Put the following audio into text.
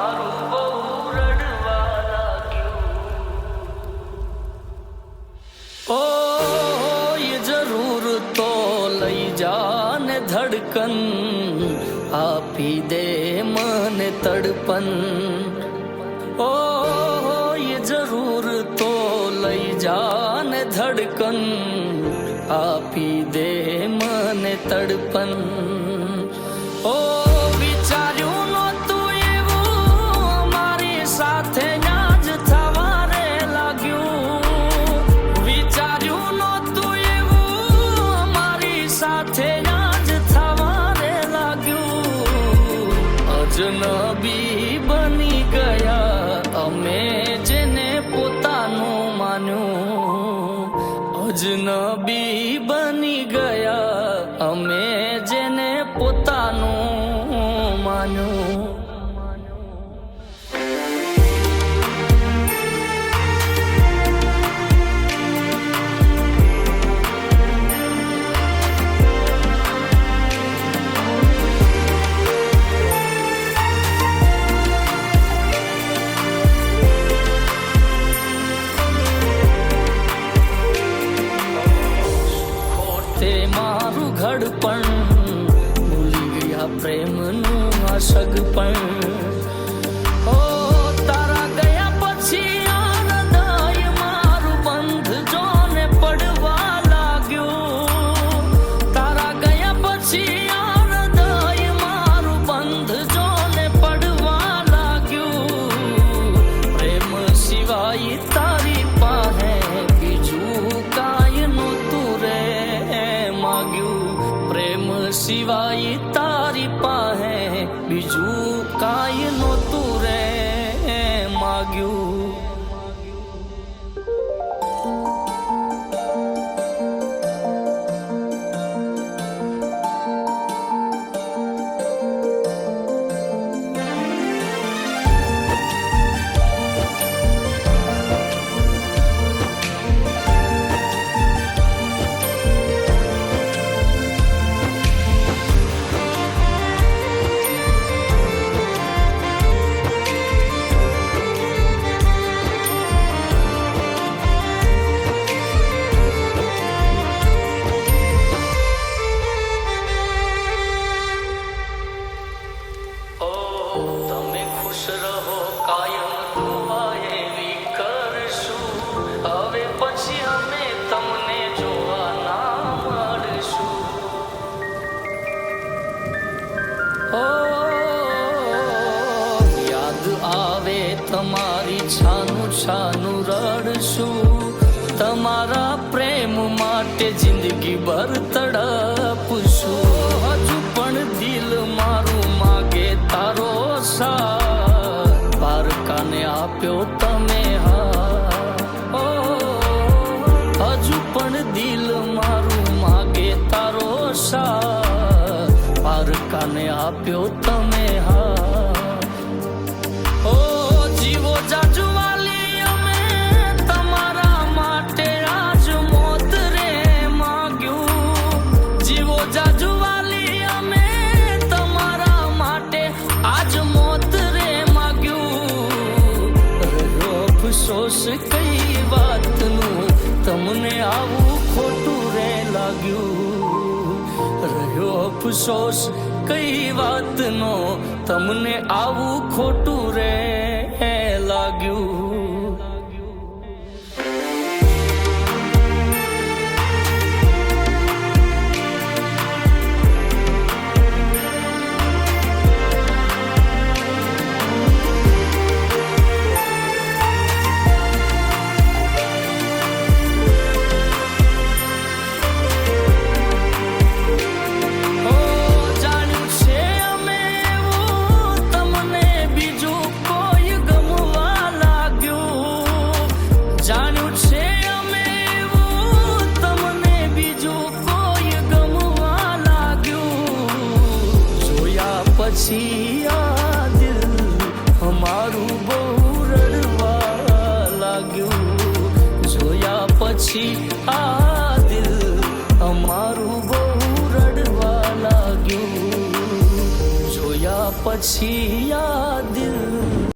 મારું બહુ રડવા લાગ્યું. ઓ એ જરૂર તો લઈ જાને ધડકન, આપી દે મને તડપન. ઓ એ જરૂર તો લઈ જાને ધડકન, આપી દે મને તડપન. ઓ વિચાર્યું નહોતું એવું મારી સાથે આજ થવા રે લાગ્યું. વિચાર્યું નહોતું એવું મારી સાથે આજ થવા રે લાગ્યું. અજનબી બની ગયા અમે જેને પોતાનું માન્યું. અજનબી બની ગયા અમે જેને પોતાનું માન્યું. મારું ઘડપણ ભૂલી ગયા પ્રેમનું આ સગપણ. ઓ તારા ગયા પછી આ હૃદય મારું બંધ જોને પડવા લાગ્યું. તારા ગયા પછી આ હૃદય મારું બંધ જોને પડવા લાગ્યું. પ્રેમ સિવાય તારી પાસે બીજું કાંઈ નહોતું રે માગ્યું. પ્રેમ સિવાય તારી પાસે બીજું કાંઈ નહોતું રે માગ્યું. તમે ખુશ રહો કાયમ દુઆ એવી કરશું. હવે પછી અમે તમને જોવા ના મળશું. ઓ યાદ આવે તમારી છાનું છાનું રડશું. તમારા પ્રેમ માટે જિંદગી ભર તડપશું. હજુ પણ દિલ મારું માગે તારો સાથ, પારકાને આપ્યો તમે હા. ઓ હજુ પણ દિલ મારું માગે તારો સાથ, પારકાને આપ્યો તમે હા. ઓ જીવો જાજુ વાલી અમે તમારા માટે આજ મોત રે માગ્યું. જીવો જાજુ વાલી અમે તમારા માટે આજ મોત રે માગ્યું. રહ્યો અફસોસ કઈ વાતનું તમને આવું ખોટું રે લાગ્યું. રહ્યો અફસોસ કઈ વાતનો તમને આવું ખોટું રે લાગ્યું. પછી આ દિલ અમારું બહુ રડવા લાગ્યું. જોયા પછી આ દિલ અમારું બહુ રડવા લાગ્યું. જોયા પછી આ દિલ